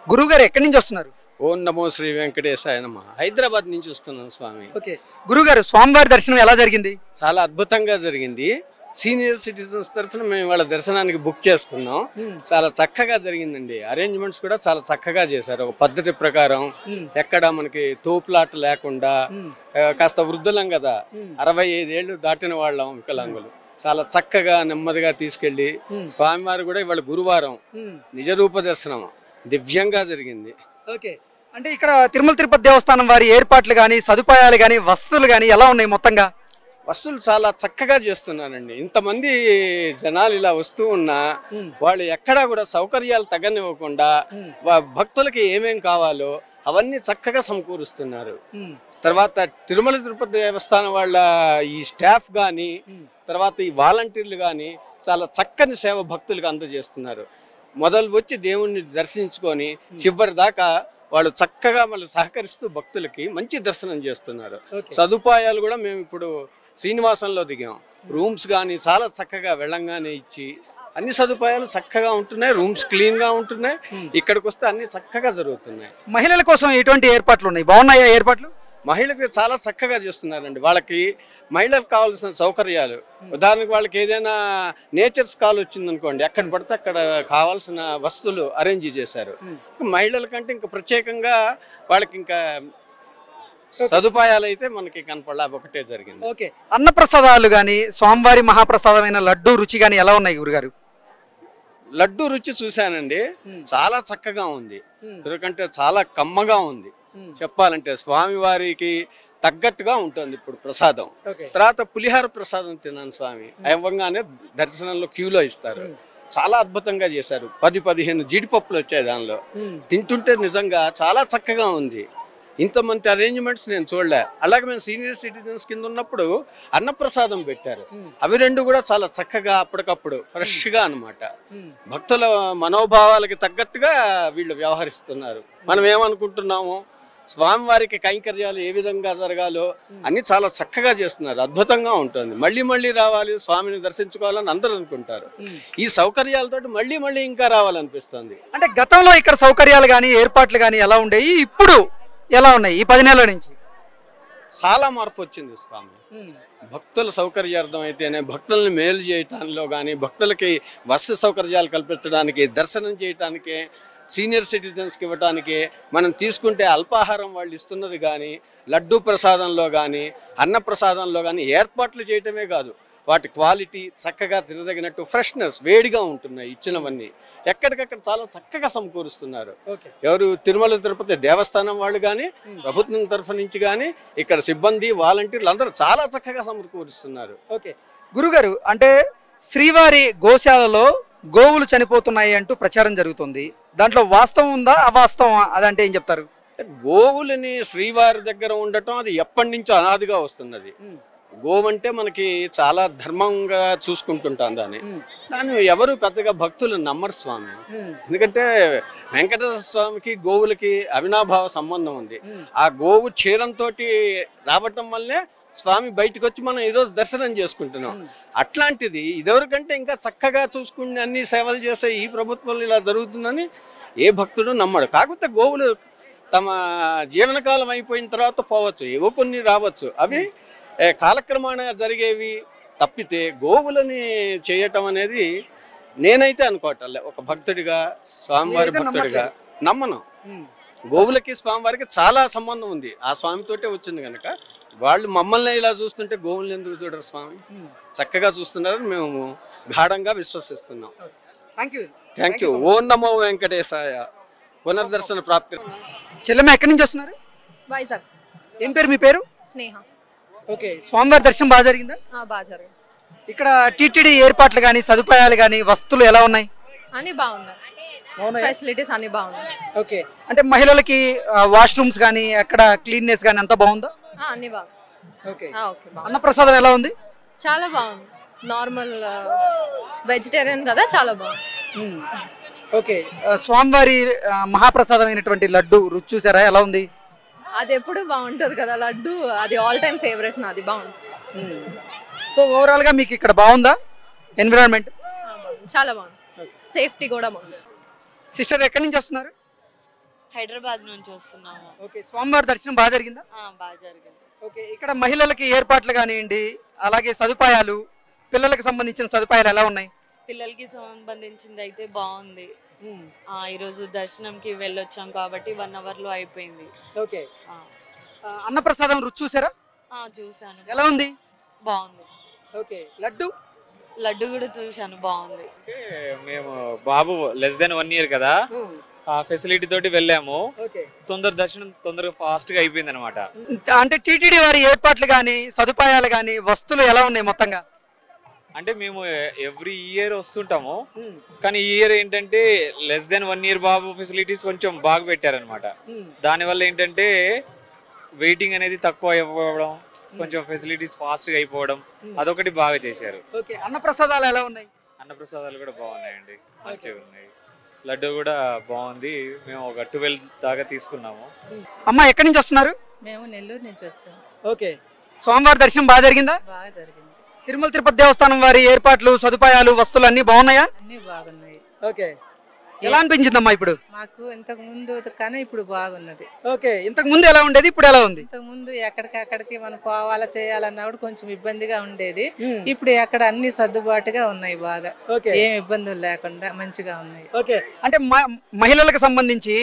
గురుగారు ఎక్కడి నుంచి వస్తున్నారు? ఓం నమో శ్రీ వెంకటేశాయ నమః. హైదరాబాద్ నుంచి వస్తున్నాను స్వామి. ఓకే గురుగారు, స్వామివారి దర్శనం ఎలా జరిగింది? చాలా అద్భుతంగా జరిగింది. సీనియర్ సిటిజన్స్ తరఫున మేము వాళ్ళ దర్శనానికి బుక్ చేసుకున్నాం. చాలా చక్కగా జరిగిందండి. అరేంజ్మెంట్స్ కూడా చాలా చక్కగా చేశారు. ఒక పద్ధతి ప్రకారం ఎక్కడ మనకి తోపులాట లేకుండా, కాస్త వృద్ధులం కదా, 65 ఏళ్ళు దాటిన వాళ్ళం వికలాంగులు. చాలా చక్కగా నెమ్మదిగా తీసుకెళ్లి స్వామివారు కూడా ఇవాళ గురువారం నిజరూప దర్శనం దివ్యంగా జరిగింది. ఓకే, అంటే ఇక్కడ తిరుమల తిరుపతి దేవస్థానం వారి ఏర్పాట్లు కానీ, సదుపాయాలు కానీ, వసతులు కానీ ఎలా ఉన్నాయి? మొత్తంగా వసతులు చాలా చక్కగా చేస్తున్నారండి. ఇంతమంది జనాలు ఇలా వస్తూ ఉన్నా వాళ్ళు ఎక్కడా కూడా సౌకర్యాలు తగ్గనివ్వకుండా భక్తులకి ఏమేం కావాలో అవన్నీ చక్కగా సమకూరుస్తున్నారు. తర్వాత తిరుమల తిరుపతి దేవస్థానం వాళ్ళ ఈ స్టాఫ్ కానీ, తర్వాత ఈ వాలంటీర్లు కానీ చాలా చక్కని సేవ భక్తులకు అందజేస్తున్నారు. మొదలు వచ్చి దేవుణ్ణి దర్శించుకొని చివరి దాకా వాళ్ళు చక్కగా మళ్ళీ సహకరిస్తూ భక్తులకి మంచి దర్శనం చేస్తున్నారు. సదుపాయాలు కూడా మేము ఇప్పుడు శ్రీనివాసంలో దిగాం. రూమ్స్ కానీ చాలా చక్కగా వెళ్ళంగానే ఇచ్చి అన్ని సదుపాయాలు చక్కగా ఉంటున్నాయి. రూమ్స్ క్లీన్గా ఉంటున్నాయి. ఇక్కడికి వస్తే అన్ని చక్కగా జరుగుతున్నాయి. మహిళల కోసం ఎటువంటి ఏర్పాట్లు ఉన్నాయి? బాగున్నాయా ఏర్పాట్లు? మహిళలకు చాలా చక్కగా చేస్తున్నారండి. వాళ్ళకి మహిళలకు కావాల్సిన సౌకర్యాలు, ఉదాహరణకు వాళ్ళకి ఏదైనా నేచర్స్ కాల్ వచ్చిందనుకోండి, ఎక్కడ పడితే అక్కడ కావాల్సిన వస్తువులు అరేంజ్ చేశారు. మహిళల కంటే ఇంకా ప్రత్యేకంగా వాళ్ళకి ఇంకా సదుపాయాలు అయితే మనకి కనపడలే, ఒకటే జరిగింది. ఓకే, అన్నప్రసాదాలు కానీ, స్వామివారి మహాప్రసాదమైన లడ్డు రుచి కానీ ఎలా ఉన్నాయి గురుగారు? లడ్డు రుచి చూశానండి, చాలా చక్కగా ఉంది. ఎందుకంటే చాలా కమ్మగా ఉంది. చెప్పాలంటే స్వామివారికి తగ్గట్టుగా ఉంటుంది ఇప్పుడు ప్రసాదం. తర్వాత పులిహార ప్రసాదం తిన్నాను స్వామి. అవ్వంగానే దర్శనంలో క్యూలో ఇస్తారు. చాలా అద్భుతంగా చేశారు. 10-15 జీడిపప్పులు వచ్చాయి దానిలో. తింటుంటే నిజంగా చాలా చక్కగా ఉంది. ఇంతమంది అరేంజ్మెంట్స్ నేను చూడలే. అలాగే మేము సీనియర్ సిటిజన్స్ కింద ఉన్నప్పుడు అన్నప్రసాదం పెట్టారు. అవి రెండు కూడా చాలా చక్కగా అప్పటికప్పుడు ఫ్రెష్గా అన్నమాట. భక్తుల మనోభావాలకి తగ్గట్టుగా వీళ్ళు వ్యవహరిస్తున్నారు. మనం ఏమనుకుంటున్నాము, స్వామివారికి కైంకర్యాలు ఏ విధంగా జరగాలో అన్ని చాలా చక్కగా చేస్తున్నారు. అద్భుతంగా ఉంటుంది. మళ్ళీ మళ్ళీ రావాలి, స్వామిని దర్శించుకోవాలని అందరూ అనుకుంటారు. ఈ సౌకర్యాలతో మళ్ళీ మళ్ళీ ఇంకా రావాలనిపిస్తుంది. అంటే గతంలో ఇక్కడ సౌకర్యాలు కానీ, ఏర్పాట్లు కానీ ఎలా ఉండేవి, ఇప్పుడు ఎలా ఉన్నాయి? ఈ 10 నెలల నుంచి చాలా మార్పు వచ్చింది స్వామి. భక్తుల సౌకర్యార్థం అయితేనే, భక్తుల్ని మేలు చేయటానిలో కానీ, భక్తులకి వసతి సౌకర్యాలు కల్పించడానికి, దర్శనం చేయటానికి, సీనియర్ సిటిజన్స్కి ఇవ్వటానికి, మనం తీసుకుంటే అల్పాహారం వాళ్ళు ఇస్తున్నది కానీ, లడ్డూ ప్రసాదంలో కానీ, అన్న ప్రసాదంలో కానీ ఏర్పాట్లు చేయటమే కాదు, వాటి క్వాలిటీ చక్కగా తినదగినట్టు ఫ్రెష్నెస్ వేడిగా ఉంటున్నాయి. ఇచ్చినవన్నీ ఎక్కడికక్కడ చాలా చక్కగా సమకూరుస్తున్నారు. ఎవరు తిరుమల తిరుపతి దేవస్థానం వాళ్ళు కానీ, ప్రభుత్వం తరఫు నుంచి కానీ, ఇక్కడ సిబ్బంది వాలంటీర్లు అందరూ చాలా చక్కగా సమకూరుస్తున్నారు. ఓకే గురుగారు, అంటే శ్రీవారి గోశాలలో గోవులు చనిపోతున్నాయి అంటూ ప్రచారం జరుగుతుంది. దాంట్లో వాస్తవం ఉందా, అవాస్తవం? అదంటే ఏం చెప్తారు? గోవులని శ్రీవారి దగ్గర ఉండటం అది ఎప్పటి నుంచో అనాదిగా వస్తున్నది. గోవు అంటే మనకి చాలా ధర్మంగా చూసుకుంటుంటాం దాన్ని. ఎవరు పెద్దగా భక్తులు నమ్మరు స్వామి. ఎందుకంటే వెంకటేశ్వర స్వామికి గోవులకి అవినాభావ సంబంధం ఉంది. ఆ గోవు క్షీరంతో రావటం వల్లే స్వామి బయటకు వచ్చి మనం ఈరోజు దర్శనం చేసుకుంటున్నాం. అట్లాంటిది ఇదివరకంటే ఇంకా చక్కగా చూసుకుని అన్ని సేవలు చేసే ఈ ప్రభుత్వంలో ఇలా జరుగుతుందని ఏ భక్తుడు నమ్మడు. కాకపోతే గోవులు తమ జీవనకాలం అయిపోయిన తర్వాత పోవచ్చు, ఏవో కొన్ని రావచ్చు. అవి కాలక్రమాన జరిగేవి తప్పితే గోవులని చేయటం అనేది నేనైతే అనుకోవటం. ఒక భక్తుడిగా, స్వామివారి భక్తుడిగా నమ్మను. గోవులకి స్వామివారికి చాలా సంబంధం ఉంది. ఆ స్వామితోటే వచ్చింది కనుక వాళ్ళు మమ్మల్ని ఇలా చూస్తుంటే గోవుల్ని ఎందుకు చూడరు? స్వామి చక్కగా చూస్తున్నారని మేము గాఢంగా విశ్వసిస్తున్నాం. Thank you. ఓం నమో వెంకటేశాయ. పునర్దర్శన ప్రాప్తి. చెల్లెమ్మ ఎక్కడి నుంచి వస్తున్నారు? వైజాగ్. ఏం పేరు మీ పేరు? స్నేహ. ఓకే, స్వామివారి దర్శనం బాగా జరిగిందా? బాగా జరిగింది. ఇక్కడ టీటీడీ ఏర్పాట్లు కానీ, సదుపాయాలు కానీ, వస్తువులు ఎలా ఉన్నాయి? అన్ని బాగున్నాయి. ఫెసిలిటీస్ అన్ని బాగున్నాయి. ఓకే, అంటే మహిళలకి వాష్రూమ్స్ కానీ, అక్కడ క్లీన్నెస్ కానీ అంతా బాగుందా? అన్ని బాగుంది. ఓకే, అన్నప్రసాదం ఎలా ఉంది? చాలా బాగుంది. నార్మల్ వెజిటేరియన్ కదా, చాలా బాగుంది. ఓకే, స్వామివారి మహాప్రసాదమైనటువంటి లడ్డు రుచి చూసారా? ఎలా ఉంది? అది ఎప్పుడు బాగుంటుంది కదా లడ్డు, అది ఆల్ టైమ్ ఫేవరెట్ నాది. బాగుంది. సో ఓవరాల్ గా మీకు ఇక్కడ బాగుందా ఎన్విరాన్మెంట్? చాలా బాగుంది. సేఫ్టీ కూడా బాగుంది. సిస్టర్ ఎక్కడి నుంచి వస్తున్నారు? హైదరాబాద్ నుంచి వస్తున్నాము. ఓకే, స్వామివారి దర్శనం బాగా జరిగిందా? బాగా జరిగింది. ఓకే, ఇక్కడ మహిళలకి ఏర్పాట్లు కానివ్వండి, అలాగే సదుపాయాలు, పిల్లలకు సంబంధించిన సదుపాయాలు ఎలా ఉన్నాయి? పిల్లలకి సంబంధించింది అయితే బాగుంది. ఈరోజు దర్శనంకి వెళ్ళొచ్చాం కాబట్టి 1 అవర్లో అయిపోయింది. ఓకే, అన్నప్రసాదం రుచి చూసారా? చూశాను. ఎలా ఉంది? బాగుంది. ఓకే, లడ్డు లడ్డు కూడా చూశాను, బాగుంది. మేము బాబు లెస్ దెన్ 1 ఇయర్ కదా, ఆ ఫెసిలిటీ తోటి వెళ్ళాము. దర్శనం తొందరగా ఫాస్ట్ గా అయిపోయింది అనమాట. అంటే టీటీడీ వారి ఏర్పాట్లు కానీ, సదుపాయాలు కానీ, వస్తువులు ఎలా ఉన్నాయి మొత్తంగా? అంటే మేము ఎవ్రీ ఇయర్ వస్తుంటాము, కానీ ఈ ఇయర్ ఏంటంటే లెస్ దెన్ 1 ఇయర్ బాబు ఫెసిలిటీస్ కొంచెం బాగా పెట్టారనమాట. దానివల్ల ఏంటంటే వెయిటింగ్ అనేది తక్కువ అయిపోవడం, కొంచెం ఫెసిలిటీస్ ఫాస్ట్ గా అయిపోవడం, అదొకటి బాగా చేశారు. ఓకే, అన్నప్రసాదాలు ఎలా ఉన్నాయి? అన్నప్రసాదాలు కూడా బాగున్నాయండి, మంచిగా ఉన్నాయి. లడ్డు కూడా బాగుంది. మేము ఒక 12 దాకా తీసుకున్నాము. అమ్మ, ఎక్కడి నుంచి వస్తున్నారు? మేము నెల్లూరు నుంచి వచ్చాము. ఓకే, స్వామివారి దర్శనం బాగా జరిగిందా? బాగా జరిగింది. తిరుమల తిరుపతి దేవస్థానం వారి ఏర్పాట్లు, సదుపాయాలు, వస్తువులు అన్ని బాగున్నాయా? అన్ని బాగున్నాయి. ఓకే, ఎలా అనిపించిందమ్మా ఇప్పుడు? మాకు ఇంతకు ముందు కన్నా ఇప్పుడు బాగున్నది. ఓకే, ఇంతకు ముందు ఎలా ఉండేది, ఇప్పుడు ఎలా ఉంది? ఇంతకు ముందు ఎక్కడికి మనం పోవాలా చేయాలన్నా కూడా కొంచెం ఇబ్బందిగా ఉండేది. ఇప్పుడు ఎక్కడ అన్ని సర్దుబాటుగా ఉన్నాయి, బాగా ఏం ఇబ్బందులు లేకుండా మంచిగా ఉన్నాయి. ఓకే, అంటే మహిళలకు సంబంధించి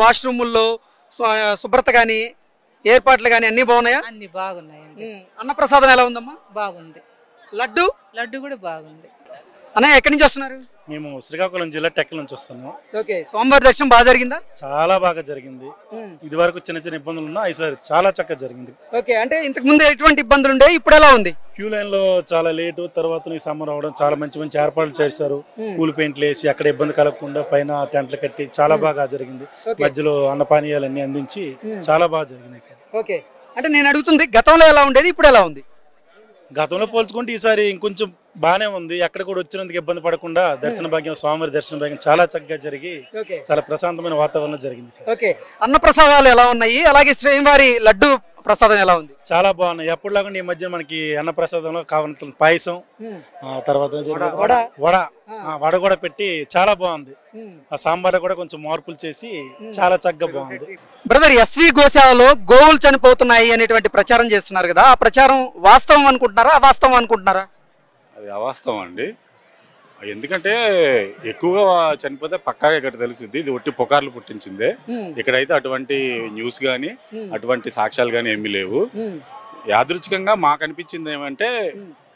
వాష్రూముల్లో శుభ్రత కానీ, ఏర్పాట్లు కానీ అన్ని బాగున్నాయా? అన్ని బాగున్నాయండి. అన్నప్రసాదం ఎలా ఉందమ్మా? బాగుంది. లడ్డు లడ్డు కూడా బాగుంది. అన్నయ్య, ఎక్కడి నుంచి వస్తున్నారు? మేము శ్రీకాకుళం జిల్లా టెక్కల నుంచి వస్తున్నాము. ఓకే, స్వామివారి దర్శనం బాగా జరిగిందా? చాలా బాగా జరిగింది. ఇది వరకు చిన్న చిన్న ఇబ్బందులు ఉన్నా ఈసారి చాలా చక్కగా జరిగింది. ఓకే, అంటే ఇంతకు ముందు ఎటువంటి ఇబ్బందులు ఉండే, ఇప్పుడు ఎలా ఉంది? క్యూ లైన్ లో చాలా లేటు, తర్వాత సమ్మర్ అవడం, చాలా మంచి మంచి ఏర్పాట్లు చేశారు. పూల్ పెయింట్లు వేసి అక్కడ ఇబ్బంది కలగకుండా పైన టెంట్లు కట్టి చాలా బాగా జరిగింది. మధ్యలో అన్నపానీయాలన్నీ అందించి చాలా బాగా జరిగింది సార్. ఓకే, అంటే నేను అడుగుతుంది గతంలో ఎలా ఉండేది, ఇప్పుడు ఎలా ఉంది? గతంలో పోల్చుకుంటే ఈసారి ఇంకొంచెం బాగానే ఉంది. ఎక్కడ కూడా వచ్చినందుకు ఇబ్బంది పడకుండా దర్శన భాగ్యం, స్వామివారి దర్శన భాగ్యం చాలా చక్కగా జరిగి చాలా ప్రశాంతమైన వాతావరణం జరిగింది సార్. ఓకే, అన్న ప్రసాదాలు ఎలా ఉన్నాయి, అలాగే శ్రీవారి లడ్డు ప్రసాదం ఎలా ఉంది? చాలా బాగున్నాయి. ఎప్పుడులాగా ఈ మధ్య మనకి అన్న ప్రసాదంలో కావాల్సిన పాయసం, తర్వాత వడ కూడా పెట్టి చాలా బాగుంది. ఆ సాంబార్ కూడా కొంచెం మార్పులు చేసి చాలా చక్కగా బాగుంది. బ్రదర్, ఎస్వి గోశాలలో గోవులు చనిపోతున్నాయి అనేటువంటి ప్రచారం చేస్తున్నారు కదా, ఆ ప్రచారం వాస్తవం అనుకుంటున్నారా, అవాస్తవం అనుకుంటున్నారా? అది అవాస్తవం అండి. ఎందుకంటే ఎక్కువగా చనిపోతే పక్కాగా ఇక్కడ తెలిసింది, ఇది ఒట్టి పుకార్లు పుట్టించిందే. ఇక్కడైతే అటువంటి న్యూస్ కానీ అటువంటి సాక్ష్యాలు కానీ ఏమీ లేవు. యాదృచ్ఛికంగా మాకు అనిపించింది ఏమంటే,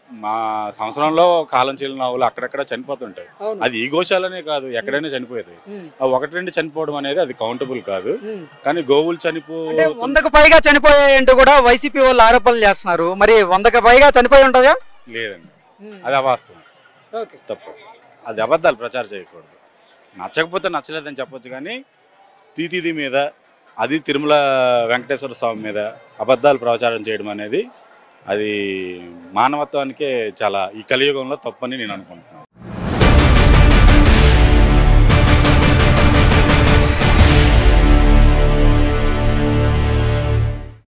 మా సంవత్సరంలో కాలం చెల్లిన ఆవులు అక్కడక్కడ చనిపోతుంటాయి. అది ఈ గోశాలనే కాదు, ఎక్కడైనా చనిపోయేది. ఆ 1-2 చనిపోవడం అనేది అది కౌంటబుల్ కాదు. కానీ గోవులు 100కు పైగా చనిపోయాయంటూ కూడా వైసీపీ వాళ్ళు ఆరోపణలు చేస్తున్నారు. మరి 100కు పైగా చనిపోయి ఉంటుందా? లేదండి, అది అవాస్తవం, తప్పు. అది అబద్ధాలు ప్రచారం చేయకూడదు. నచ్చకపోతే నచ్చలేదని చెప్పొచ్చు, కానీ తీతిది మీద, అది తిరుమల వెంకటేశ్వర స్వామి మీద అబద్ధాలు ప్రచారం చేయడం అనేది అది మానవత్వానికే చాలా ఈ కలియుగంలో తప్పని నేను అనుకుంటున్నాను.